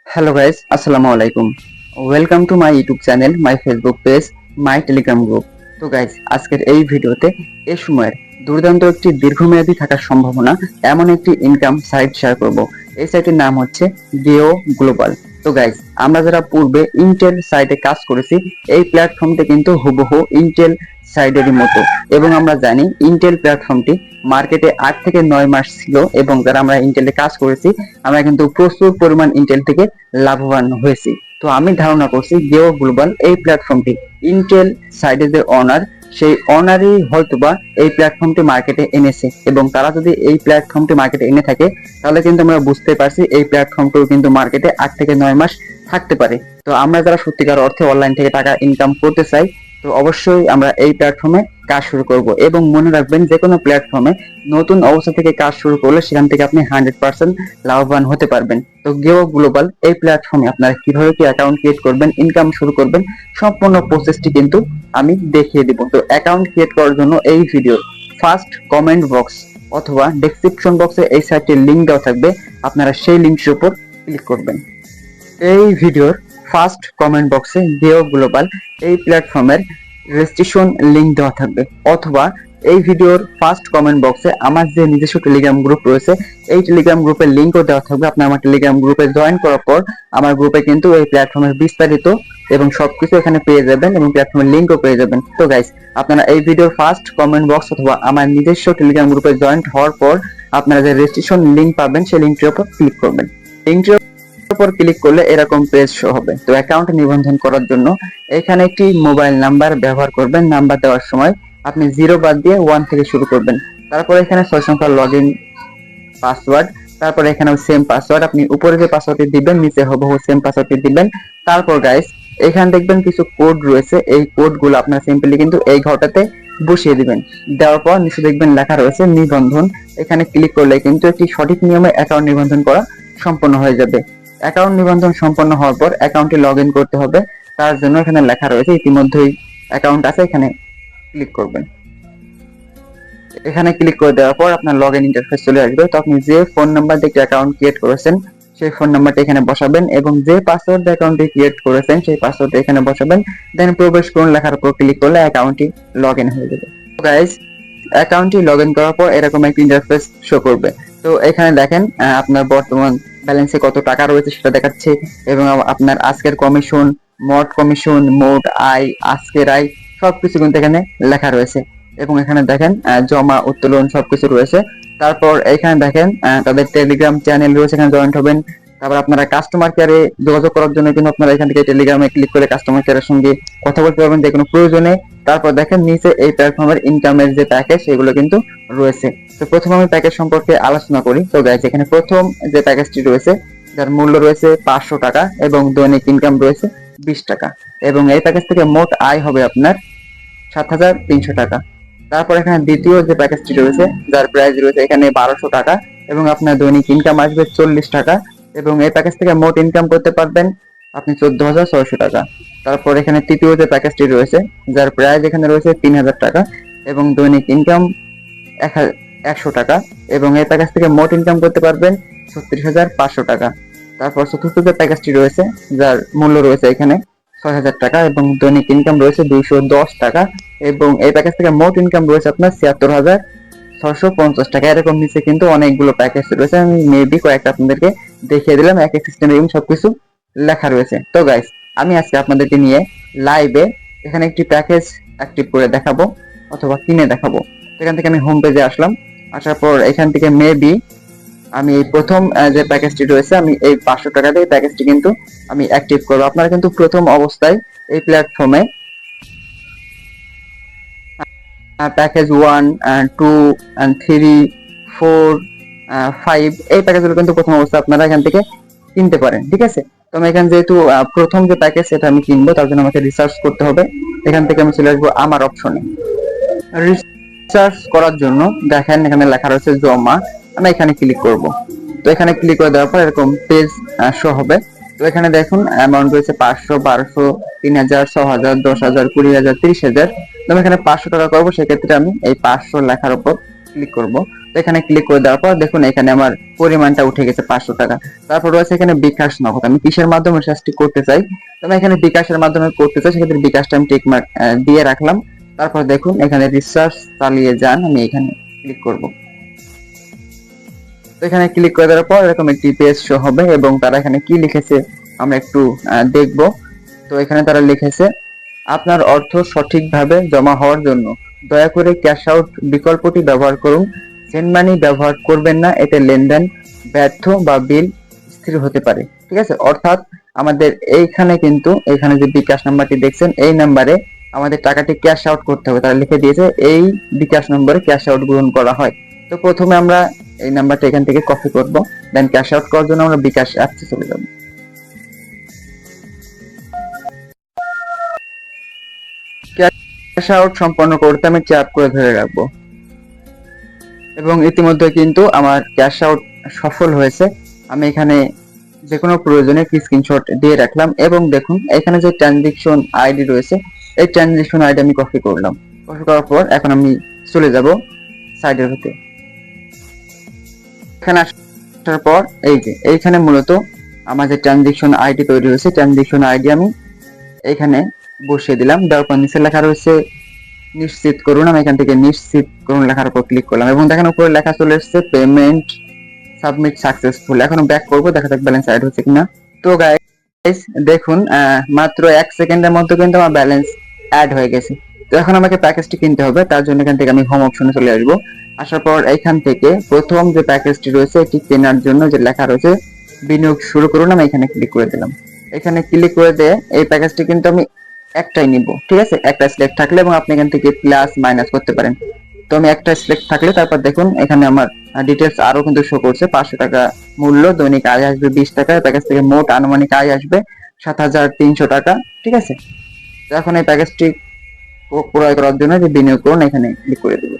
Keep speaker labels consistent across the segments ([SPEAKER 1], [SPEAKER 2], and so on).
[SPEAKER 1] Hello guys, আসসালামু আলাইকুম। Welcome to my YouTube channel, my Facebook page, my Telegram group. তো guys, আজকের এই ভিডিওতে এ সময়ের দুর্দান্ত একটি দীর্ঘমেয়াদী থাকার সম্ভাবনা এমন একটি ইনকাম সাইট শেয়ার করব। এই সাইটের নাম হচ্ছে গেও গ্লোবাল। তো গাইস, আমরা যারা পূর্বে ইন্টেল সাইটে কাজ করেছি, এই প্ল্যাটফর্মটি কিন্তু হুবহু ইন্টেল সাইটেরই মতো, এবং আমরা জানি ইন্টেল প্ল্যাটফর্মটি মার্কেটে 8 থেকে 9 মাস ছিল, এবং যারা আমরা ইন্টেলে কাজ করেছি আমরা কিন্তু প্রচুর পরিমাণ ইন্টেল থেকে লাভবান হয়েছি। তো আমি ধারণা করছি গেও গ্লোবাল এই প্ল্যাটফর্মটি ইন্টেল সাইডে যে অনার, সেই অনারই হয়তোবা এই প্ল্যাটফর্মটি মার্কেটে এনেছে, এবং তারা যদি এই প্ল্যাটফর্মটি মার্কেটে এনে থাকে তাহলে কিন্তু আমরা বুঝতে পারছি এই প্ল্যাটফর্মটিও কিন্তু মার্কেটে 8 থেকে 9 মাস থাকতে পারে। তো আমরা যারা সত্যিকার অর্থে অনলাইন থেকে টাকা ইনকাম করতে চাই, তো অবশ্যই আমরা এই প্ল্যাটফর্মে কাজ শুরু করব। এবং মনে রাখবেন, যে কোনো প্ল্যাটফর্মে নতুন অবস্থা থেকে কাজ শুরু করলে সেখান থেকে আপনি 100% লাভবান হতে পারবেন। তো গেও গ্লোবাল এই প্ল্যাটফর্মে আপনারা কিভাবে কি অ্যাকাউন্ট ক্রিয়েট করবেন, ইনকাম শুরু করবেন, সম্পূর্ণ প্রসেসটি কিন্তু আমি দেখিয়ে দিব। তো অ্যাকাউন্ট ক্রিয়েট করার জন্য এই ভিডিওর ফার্স্ট কমেন্ট বক্স অথবা ডেসক্রিপশন বক্সে এই সাইটের লিংক দেওয়া থাকবে, আপনারা সেই লিংকের উপর ক্লিক করবেন। এই ভিডিওর ফার্স্ট কমেন্ট বক্সে গেও গ্লোবাল এই প্ল্যাটফর্মের রেজিস্ট্রেশন লিংক দেওয়া থাকবে, অথবা এই ভিডিওর ফার্স্ট কমেন্ট বক্সে আমার যে নিজস্ব টেলিগ্রাম গ্রুপ রয়েছে এই টেলিগ্রাম গ্রুপের লিংকও দেওয়া থাকবে। আপনি আমার টেলিগ্রাম গ্রুপে জয়েন করার পর আমার গ্রুপে কিন্তু এই প্ল্যাটফর্মের বিস্তারিত এবং সবকিছু এখানে পেয়ে যাবেন, এবং প্ল্যাটফর্মের লিংকও পেয়ে যাবেন। তো গাইস, আপনারা এই ভিডিওর ফার্স্ট কমেন্ট বক্স অথবা আমার নিজস্ব টেলিগ্রাম গ্রুপে জয়েন হওয়ার পর আপনারা যে রেজিস্ট্রেশন লিংক পাবেন সেই লিংকটির উপর ক্লিক করবেন। লিংকটির উপর ক্লিক করলে এরকম পেজ শো হবে। তো অ্যাকাউন্ট নিবন্ধন করার জন্য এখানে একটি মোবাইল নাম্বার ব্যবহার করবেন। নাম্বার দেওয়ার সময় আপনি 0 বাদ দিয়ে 1 থেকে শুরু করবেন। তারপর এখানে 6 সংখ্যার লগইন পাসওয়ার্ড, তারপর এখানে সেম পাসওয়ার্ড, আপনি উপরে যে পাসওয়ার্ডটি দিবেন নিচে হুবহু সেম পাসওয়ার্ডটি দিবেন। তারপর গাইস, এখানে দেখবেন কিছু কোড রয়েছে, এই কোডগুলো আপনারা সিম্পলি কিন্তু এই ঘরটাতে বসিয়ে দিবেন। দেওয়ার পর নিচে দেখবেন লেখা রয়েছে নিবন্ধন। এখানে ক্লিক করলে কিন্তু একটি সঠিক নিয়মে অ্যাকাউন্ট নিবন্ধন করা সম্পন্ন হয়ে যাবে। অ্যাকাউন্ট নিবন্ধন সম্পন্ন হওয়ার পর অ্যাকাউন্টে লগ ইন করতে হবে। তার জন্য এখানে লেখা রয়েছে ইতিমধ্যেই অ্যাকাউন্ট আছে, এখানে ক্লিক করবেন। এখানে ক্লিক করে দেওয়ার পর আপনার লগ ইন ইন্টারফেস চলে আসবে। তো আপনি যে ফোন নাম্বার দিয়ে অ্যাকাউন্ট ক্রিয়েট করেছেন সেই ফোন নাম্বারটা এখানে বসাবেন, এবং যে পাসওয়ার্ড দিয়ে অ্যাকাউন্টটি ক্রিয়েট করেছেন সেই পাসওয়ার্ডটা এখানে বসাবেন। দেন প্রবেশ করুন লেখার উপর ক্লিক করলে অ্যাকাউন্টটি লগ ইন হয়ে যাবে। তো গাইস, অ্যাকাউন্টটি লগ ইন করার পর এরকম একটি ইন্টারফেস শো করবে। তো এখানে দেখেন আপনার বর্তমান ব্যালেন্সে কত টাকা রয়েছে সেটা দেখাচ্ছে, এবং আপনার আজকের কমিশন, মোট কমিশন, মোট আয়, আজকের আয় সবকিছু কিন্তু এখানে লেখা রয়েছে। এবং এখানে দেখেন জমা, উত্তোলন সবকিছু রয়েছে। তারপর এখানে দেখেন তাদের টেলিগ্রাম চ্যানেল রয়েছে, এখানে জয়েন্ট হবেন। তারপর আপনারা কাস্টমার কেয়ারে যোগাযোগ করার জন্য কিন্তু আপনারা এখান থেকে টেলিগ্রামে ক্লিক করে কাস্টমার কেয়ারের সঙ্গে কথা বলতে পারবেন যে কোনো প্রয়োজনে। তারপর দেখেন নিচে এই প্ল্যাটফর্মের ইনকামের যে প্যাকেজ সেগুলো কিন্তু রয়েছে। তো প্রথমে আমি প্যাকেজ সম্পর্কে আলোচনা করি। তো গাইস, এখানে প্রথম যে প্যাকেজটি রয়েছে যার মূল্য রয়েছে 500 টাকা এবং দৈনিক ইনকাম রয়েছে 20 টাকা, এবং এই প্যাকেজ থেকে মোট আয় হবে আপনার 7,300 টাকা। তারপর এখানে দ্বিতীয় যে প্যাকেজটি রয়েছে যার প্রাইস রয়েছে এখানে 1200 টাকা, এবং আপনার দৈনিক ইনকাম আসবে 40 টাকা, এবং এই প্যাকেজ থেকে মোট ইনকাম করতে পারবেন আপনি 14,600 টাকা। তারপর এখানে তৃতীয় যে প্যাকেজটি রয়েছে যার প্রাইস এখানে রয়েছে 3,000 টাকা, এবং দৈনিক ইনকাম 100 টাকা, এবং এই প্যাকেজ থেকে মোট ইনকাম করতে পারবেন 36,500 টাকা। তারপর চতুর্থ যে প্যাকেজটি রয়েছে যার মূল্য রয়েছে এখানে 6,000 টাকা, এবং দৈনিক ইনকাম রয়েছে 210 টাকা, এবং এই প্যাকেজ থেকে মোট ইনকাম রয়েছে আপনার 76,650 টাকা। এরকম নিচে কিন্তু অনেকগুলো প্যাকেজ রয়েছে, আমি মেবি কয়েকটা আপনাদেরকে দেখিয়ে দিলাম, এক এক সিস্টেমে এবং সবকিছু লেখা রয়েছে। তো গাইস, আমি আজকে আপনাদেরকে নিয়ে লাইভে এখানে একটি প্যাকেজ অ্যাক্টিভ করে দেখাবো অথবা কিনে দেখাবো। এখান থেকে আমি হোম পেজে আসলাম। আসার পর এখান থেকে মেবি আমি এই প্রথম যে প্যাকেজটি রয়েছে আমি এই 500 টাকা দিয়ে প্যাকেজটি কিন্তু আমি অ্যাক্টিভ করবো। আপনারা কিন্তু প্রথম অবস্থায় এই প্ল্যাটফর্মে প্যাকেজ 1, 2, 3, 4, 5 এই প্যাকেজগুলো কিন্তু প্রথম অবস্থায় আপনারা এখান থেকে কিনতে পারেন, ঠিক আছে। তো আমি এখানে যেহেতু প্রথম যে প্যাকেজ সেটা আমি কিনবো, তার জন্য আমাকে রিসার্চ করতে হবে। এখান থেকে আমি চলে আসবো আমার অপশনে। রিসার্চ করার জন্য দেখেন এখানে লেখা রয়েছে জমা, আমি এখানে ক্লিক করব। তো এখানে ক্লিক করে দেওয়ার পর এরকম পেজ শো হবে। তো এখানে দেখুন অ্যামাউন্ট রয়েছে 500, 1200, 3,000, 6,000, 10,000, 20,000, 30,000। তো আমি এখানে 500 টাকা করবো, সেক্ষেত্রে আমি এই 500 লেখার উপর ক্লিক করব। তো এখানে ক্লিক করে দেওয়ার পর দেখুন এখানে আমার পরিমাণটা উঠে গেছে 500 টাকা। তারপর রয়েছে এখানে বিকাশ নগদ, আমি কিসের মাধ্যমে রিচার্জটি করতে চাই, তো আমি এখানে বিকাশের মাধ্যমে করতে চাই, সেক্ষেত্রে বিকাশটা আমি টিক মার্ক দিয়ে রাখলাম। তারপর দেখুন এখানে রিচার্জ চালিয়ে যান, আমি এখানে ক্লিক করব। তো এখানে ক্লিক করে দেওয়ার পর এরকম একটি পেজ শো হবে এবং তারা এখানে কি লিখেছে আমরা একটু দেখব। তো এখানে তারা লিখেছে, আপনার অর্থ সঠিকভাবে জমা হওয়ার জন্য দয়া করে ক্যাশ আউট বিকল্পটি ব্যবহার করুন। সেন্ড মানি ব্যবহার করবেন না, এতে লেনদেন ব্যর্থ বা বিল স্থির হতে পারে। ঠিক আছে, অর্থাৎ আমাদের এইখানে কিন্তু এখানে যে বিকাশ নাম্বারটি দেখছেন এই নাম্বারে আমাদের টাকাটি ক্যাশ আউট করতে হবে। তারা লিখে দিয়েছে এই বিকাশ নম্বরে ক্যাশ আউট গ্রহণ করা হয়। তো প্রথমে আমরা এই নাম্বারটা এখান থেকে কপি করব, দেন ক্যাশ আউট করার জন্য আমরা বিকাশ অ্যাপসে চলে যাব। ক্যাশ আউট সম্পন্ন করতে আমি ট্যাপ করে ধরে রাখবো এবং ইতিমধ্যে কিন্তু আমার ক্যাশ আউট সফল হয়েছে। আমি এখানে যে কোনো প্রয়োজনে একটি স্ক্রিনশট দিয়ে রাখলাম এবং দেখুন এখানে যে ট্রানজেকশন আইডি রয়েছে এই ট্রানজেকশন আইডি আমি কপি করলাম। কপি করার পর এখন আমি চলে যাব সাইডের ভিতরে। এখানে আসার পর এই যে এইখানে মূলত আমার যে ট্রানজেকশন আইডি তৈরি হয়েছে ট্রানজেকশন আইডি আমি এখানে বসিয়ে দিলাম। দেওয়ার পর নিচে লেখা রয়েছে নিশ্চিত করুন, আমি এখান থেকে নিশ্চিত করুন লেখার উপর ক্লিক করলাম এবং দেখেন উপরে লেখা চলে এসেছে পেমেন্ট সাবমিট সাকসেসফুল। এখন ব্যাক করবো, দেখা যাক ব্যালেন্স অ্যাড হচ্ছে কিনা। তো গাইস দেখুন মাত্র 1 সেকেন্ডের মধ্যে কিন্তু আমার ব্যালেন্স অ্যাড হয়ে গেছে। তো এখন আমাকে প্যাকেজটি কিনতে হবে, তার জন্য এখান থেকে আমি হোম অপশনে চলে আসবো। আসার পর এখান থেকে প্রথম যে প্যাকেজটি রয়েছে এটি কেনার জন্য যে লেখা রয়েছে বিনিয়োগ শুরু করুন, আমি এখানে ক্লিক করে দিলাম। এখানে ক্লিক করে দিয়ে এই প্যাকেজটি কিন্তু আমি একটাই নিব। ঠিক আছে, একটা সিলেক্ট থাকলে এবং আপনি এখান থেকে প্লাস মাইনাস করতে পারেন। তো আমি একটা সিলেক্ট থাকলে তারপর দেখুন এখানে আমার ডিটেলস আরো কিন্তু শো করছে। 500 টাকা মূল্য, দৈনিক আয় আসবে 20 টাকা, প্যাকেজ থেকে মোট আনুমানিক আয় আসবে 7,300 টাকা। ঠিক আছে, তো এখন এই প্যাকেজটি ক্রয় করার জন্য যে বিনিয়োগ করুন এখানে ক্লিক করে দেবো।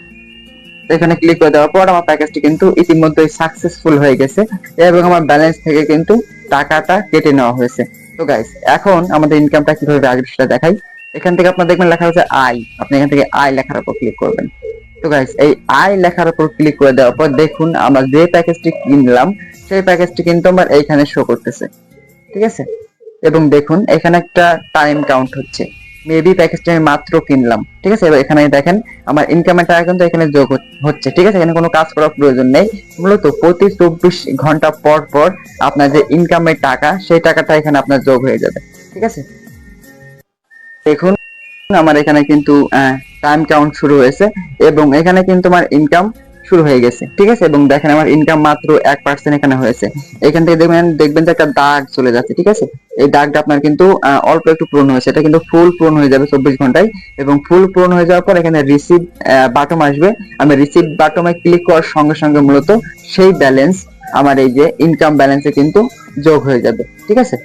[SPEAKER 1] এখানে ক্লিক করে দেওয়ার পর আমার প্যাকেজটি কিন্তু ইতিমধ্যে সাকসেসফুল হয়ে গেছে এবং আমার ব্যালেন্স থেকে কিন্তু টাকাটা কেটে নেওয়া হয়েছে। তো গাইস এখন আমাদের ইনকামটা কিভাবে আসবে সেটা দেখাই। এখান থেকে আপনার দেখবেন লেখা হচ্ছে আই, আপনি এখান থেকে আই লেখার উপর ক্লিক করবেন। তো গাইস এই আই লেখার উপর ক্লিক করে দেওয়ার পর দেখুন আমরা যে প্যাকেজটি কিনলাম সেই প্যাকেজটি কিন্তু আমার এইখানে শো করতেছে। ঠিক আছে, এবং দেখুন এখানে একটা টাইম কাউন্ট হচ্ছে, মেবি প্যাকেজটা আমি মাত্র কিনলাম। ঠিক আছে, এবার এখানে দেখেন আমার ইনকামের টাকা কিন্তু এখানে যোগ হচ্ছে। ঠিক আছে, এখানে কোনো কাজ করার প্রয়োজন নেই, মূলত প্রতি 24 ঘন্টা পর পর আপনার যে ইনকামের টাকা সেই টাকাটা এখানে আপনার যোগ হয়ে যাবে। ঠিক আছে, দেখুন আমার এখানে কিন্তু টাইম কাউন্ট শুরু হয়েছে এবং এখানে কিন্তু আমার ইনকাম শুরু হয়ে গেছে। ঠিক আছে, এবং দেখেন আমার ইনকাম মাত্র 1% এখানে হয়েছে। এখান থেকে দেখবেন যে একটা দাগ চলে যাচ্ছে। ঠিক আছে, এই দাগটা আপনার কিন্তু অল্প একটু পূরণ হয়েছে, এটা কিন্তু ফুল পূরণ হয়ে যাবে 24 ঘন্টায় এবং ফুল পূরণ হয়ে যাওয়ার পর এখানে রিসিভ বাটন আসবে। আমি রিসিভ বাটনে ক্লিক করার সঙ্গে সঙ্গে মূলত সেই ব্যালেন্স আমার এই যে ইনকাম ব্যালেন্সে কিন্তু যোগ হয়ে যাবে। ঠিক আছে,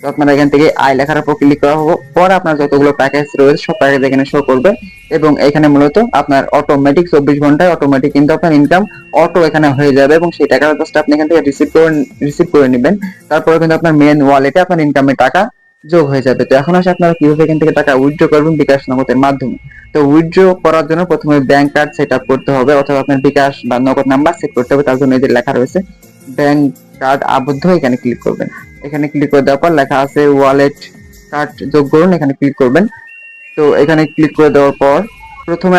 [SPEAKER 1] তো আপনারা এখান থেকে আই লেখার উপর ক্লিক করার পর আপনার যতগুলো প্যাকেজ রয়েছে সব প্যাকেজ এখানে শো করবে এবং এখানে মূলত আপনার অটোমেটিক 24 ঘন্টায় অটোমেটিক কিন্তু আপনার ইনকাম অটো এখানে হয়ে যাবে এবং সেই টাকাটা জাস্ট আপনি এখান থেকে রিসিভ করে নেবেন। তারপরে কিন্তু আপনার মেন ওয়ালেটে আপনার ইনকামের টাকা যোগ হয়ে যাবে। তো এখন আসে আপনারা কিভাবে এখান থেকে টাকা উইথড্র করবেন বিকাশ নগদের মাধ্যমে। তো উইথড্র করার জন্য প্রথমে ব্যাংক কার্ড সেট আপ করতে হবে অথবা আপনার বিকাশ বা নগদ নাম্বার সেট করতে হবে। তার জন্য এই যে লেখা রয়েছে ব্যাংক কার্ড আবদ্ধ, এখানে ক্লিক করবেন। এখানে ক্লিক করে দেওয়ার পর লেখা আছে ওয়ালেট কার্ড যোগ করুন, এখানে ক্লিক করবেন। তো এখানে ক্লিক করে দেওয়ার পর প্রথমে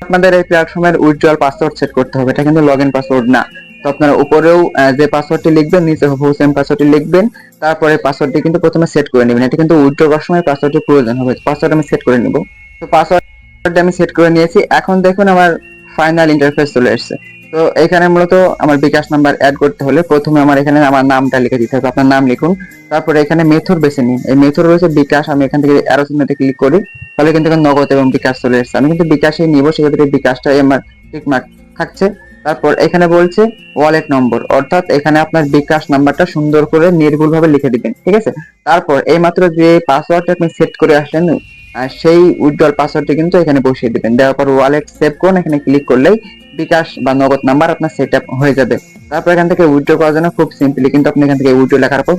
[SPEAKER 1] আপনাদের এই প্ল্যাটফর্মের উইথড্রয়াল পাসওয়ার্ড সেট করতে হবে, এটা কিন্তু লগইন পাসওয়ার্ড না। তো আপনারা উপরেও যে পাসওয়ার্ডটি লিখবেন নিচে হুবহু সেম পাসওয়ার্ডটি লিখবেন, তারপরে পাসওয়ার্ডটি কিন্তু প্রথমে সেট করে নেবেন। এটা কিন্তু উইথড্র করার সময় পাসওয়ার্ডটি প্রয়োজন হবে। পাসওয়ার্ড আমি সেট করে নিব। তো পাসওয়ার্ড আমি সেট করে নিয়েছি। এখন দেখুন আমার ফাইনাল ইন্টারফেস চলে এসেছে। তো এখানে মূলত আমার বিকাশ নাম্বার অ্যাড করতে হলে প্রথমে আমার এখানে আমার নামটা লিখে দিতে হবে। আপনার নাম লিখুন, তারপরে এখানে মেথড বেছে নিন। এই মেথড রয়েছে বিকাশ, আমি এখান থেকে অ্যারো চিহ্নতে ক্লিক করি, তাহলে কিন্তু নগদ এবং বিকাশ চলে এসেছে। আমি কিন্তু বিকাশই নিব, সেক্ষেত্রে বিকাশটাই আমার টিক মার্ক থাকছে। তারপর এখানে বলছে ওয়ালেট নম্বর, অর্থাৎ এখানে আপনার বিকাশ নাম্বারটা সুন্দর করে নির্ভুলভাবে লিখে দিবেন। ঠিক আছে, তারপর এইমাত্র যে পাসওয়ার্ডটা আপনি সেট করে আসলেন সেই উইথড্রল পাসওয়ার্ডটি কিন্তু এখানে বসিয়ে দিবেন। দেওয়ার পর ওয়ালেট সেভ করুন, এখানে ক্লিক করলেই বিকাশ বা নগদ নাম্বার আপনার সেট আপ হয়ে যাবে। তারপর এখান থেকে উইথড্র করার জন্য খুব সিম্পলি কিন্তু আপনি এখান থেকে উইথড্র লেখার উপর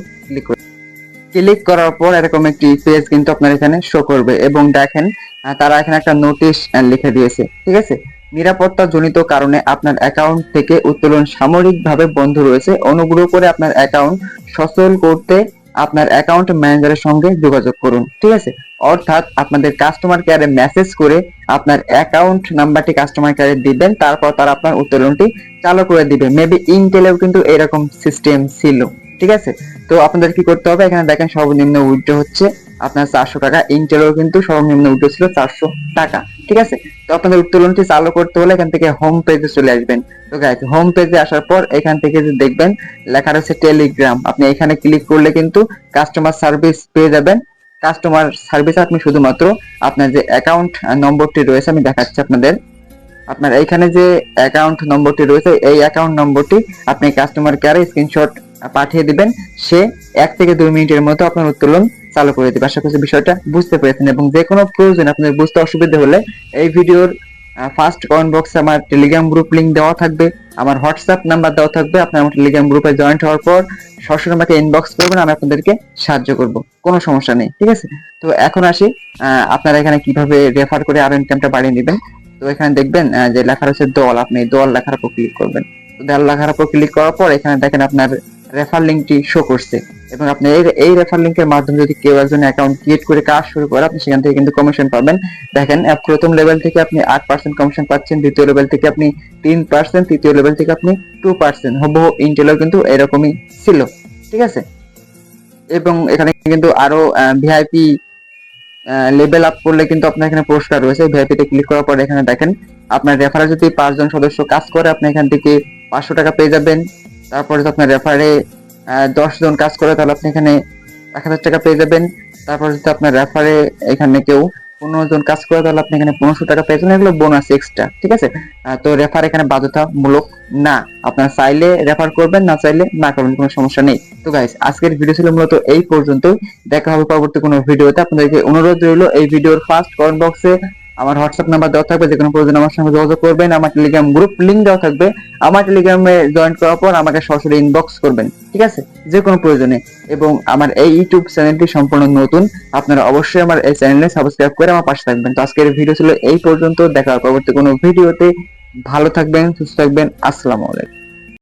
[SPEAKER 1] ক্লিক করার পর এরকম একটি পেজ কিন্তু আপনার এখানে শো করবে এবং দেখেন তারা এখানে একটা নোটিশ লিখে দিয়েছে। ঠিক আছে, নিরাপত্তা জনিত কারণে আপনার অ্যাকাউন্ট থেকে উত্তোলন সাময়িকভাবে বন্ধ রয়েছে। অনুগ্রহ করে আপনার অ্যাকাউন্ট সচল করতে আপনার অ্যাকাউন্ট ম্যানেজারের সঙ্গে যোগাযোগ করুন। ঠিক আছে, অর্থাৎ আপনাদের কাস্টমার কেয়ারে মেসেজ করে আপনার অ্যাকাউন্ট নাম্বারটি কাস্টমার কেয়ারে দিবেন, তারপর তারা আপনার উত্তোলনটি চালু করে দিবে। মেবি ইনটেলেও কিন্তু এরকম সিস্টেম ছিল। ঠিক আছে, তো আপনাদের কি করতে হবে, এখানে দেখেন সর্বনিম্ন উইথড্র হচ্ছে আপনার 400 টাকা। ইনটেলেও কিন্তু সর্বনিম্ন উইথড্র ছিল 400 টাকা। ঠিক আছে, তো আপনাদের উত্তোলনটি চালু করতে হলে এখান থেকে হোম পেজে চলে আসবেন। তো গাইস, হোম পেজে আসার পর এখান থেকে যে দেখবেন লেখা রয়েছে টেলিগ্রাম, আপনি এখানে ক্লিক করলে কিন্তু কাস্টমার সার্ভিস পেয়ে যাবেন। কাস্টমার সার্ভিসে আপনি শুধুমাত্র আপনার যে অ্যাকাউন্ট নম্বরটি রয়েছে, আমি দেখাচ্ছি আপনাদের। আপনার এইখানে যে অ্যাকাউন্ট নম্বরটি রয়েছে, এই অ্যাকাউন্ট নম্বরটি আপনি কাস্টমার কেয়ারে স্ক্রিনশট পাঠিয়ে দিবেন। সে 1 থেকে 2 মিনিটের মধ্যে আপনার উত্তোলন চালু করে দেবে। আশা করছি বিষয়টা বুঝতে পেরেছেন, এবং যে কোনো প্রয়োজন আপনাদের বুঝতে অসুবিধা হলে এই ভিডিওর ফার্স্ট কমেন্ট বক্সে আমার টেলিগ্রাম গ্রুপ লিংক দেওয়া থাকবে, আমার হোয়াটসঅ্যাপ নাম্বার দেওয়া থাকবে। আপনি আমার টেলিগ্রাম গ্রুপে জয়েন্ট হওয়ার পর সরাসরি আমাকে ইনবক্স করবেন, আমি আপনাদেরকে সাহায্য করব, কোনো সমস্যা নেই। ঠিক আছে, তো এখন আসি আপনারা এখানে কিভাবে রেফার করে আরো ইনকামটা বাড়িয়ে নেবেন। তো এখানে দেখবেন যে লেখা রয়েছে দল, আপনি দল লেখার উপর ক্লিক করবেন। তো দল লেখার উপর ক্লিক করার পর এখানে দেখেন আপনার রেফার লিংকটি শো করছে, এবং আপনি এই রেফার লিংকের মাধ্যমে যদি কেউ একজন অ্যাকাউন্ট ক্রিয়েট করে কাজ শুরু করে, আপনি সেখান থেকে কিন্তু কমিশন পাবেন। দেখেন প্রথম লেভেল থেকে আপনি 8% কমিশন পাচ্ছেন, দ্বিতীয় লেভেল থেকে আপনি 3%, তৃতীয় লেভেল থেকে আপনি 2%। হুবহু ইন্টেলও কিন্তু এরকমই ছিল। ঠিক আছে, এবং এখানে কিন্তু আরো ভিআইপি লেভেল আপ করলে কিন্তু আপনার এখানে পুরস্কার রয়েছে। ভিআইপিতে ক্লিক করার পর এখানে দেখেন আপনার রেফারে যদি 5 জন সদস্য কাজ করে, আপনি এখান থেকে 500 টাকা পেয়ে যাবেন। তারপরে যদি আপনার রেফারে 10 জন কাজ করে, তাহলে আপনি এখানে 1000 টাকা পেয়ে যাবেন। তারপর যদি আপনার রেফারে এখানে কেউ 15 জন কাজ করে, তাহলে আপনি এখানে 1500 টাকা পেয়ে যাবেন। এগুলো বোনাস এক্সট্রা। ঠিক আছে, তো রেফার এখানে বাধ্যতামূলক না, আপনারা চাইলে রেফার করবেন, না চাইলে না করবেন, কোনো সমস্যা নেই। তো গাইস, আজকের ভিডিও ছিল মূলত এই পর্যন্তই। দেখা হবে পরবর্তী কোনো ভিডিওতে। আপনাদেরকে অনুরোধ রইল, এই ভিডিওর ফার্স্ট কমেন্ট বক্সে আমার হোয়াটসঅ্যাপ নাম্বার দেওয়া থাকবে, যে কোনো প্রয়োজন আমার সঙ্গে যোগাযোগ করবেন। আমার টেলিগ্রাম গ্রুপ লিংক দেওয়া থাকবে, আমার টেলিগ্রামে জয়েন করার পর আমাকে সরাসরি ইনবক্স করবেন। ঠিক আছে, যে কোনো প্রয়োজনে। এবং আমার এই ইউটিউব চ্যানেলটি সম্পূর্ণ নতুন, আপনারা অবশ্যই আমার এই চ্যানেলে সাবস্ক্রাইব করে আমার পাশে থাকবেন। তো আজকের ভিডিও ছিল এই পর্যন্ত, দেখা হবে পরবর্তী কোনো ভিডিওতে। ভালো থাকবেন, সুস্থ থাকবেন। আসসালামু আলাইকুম।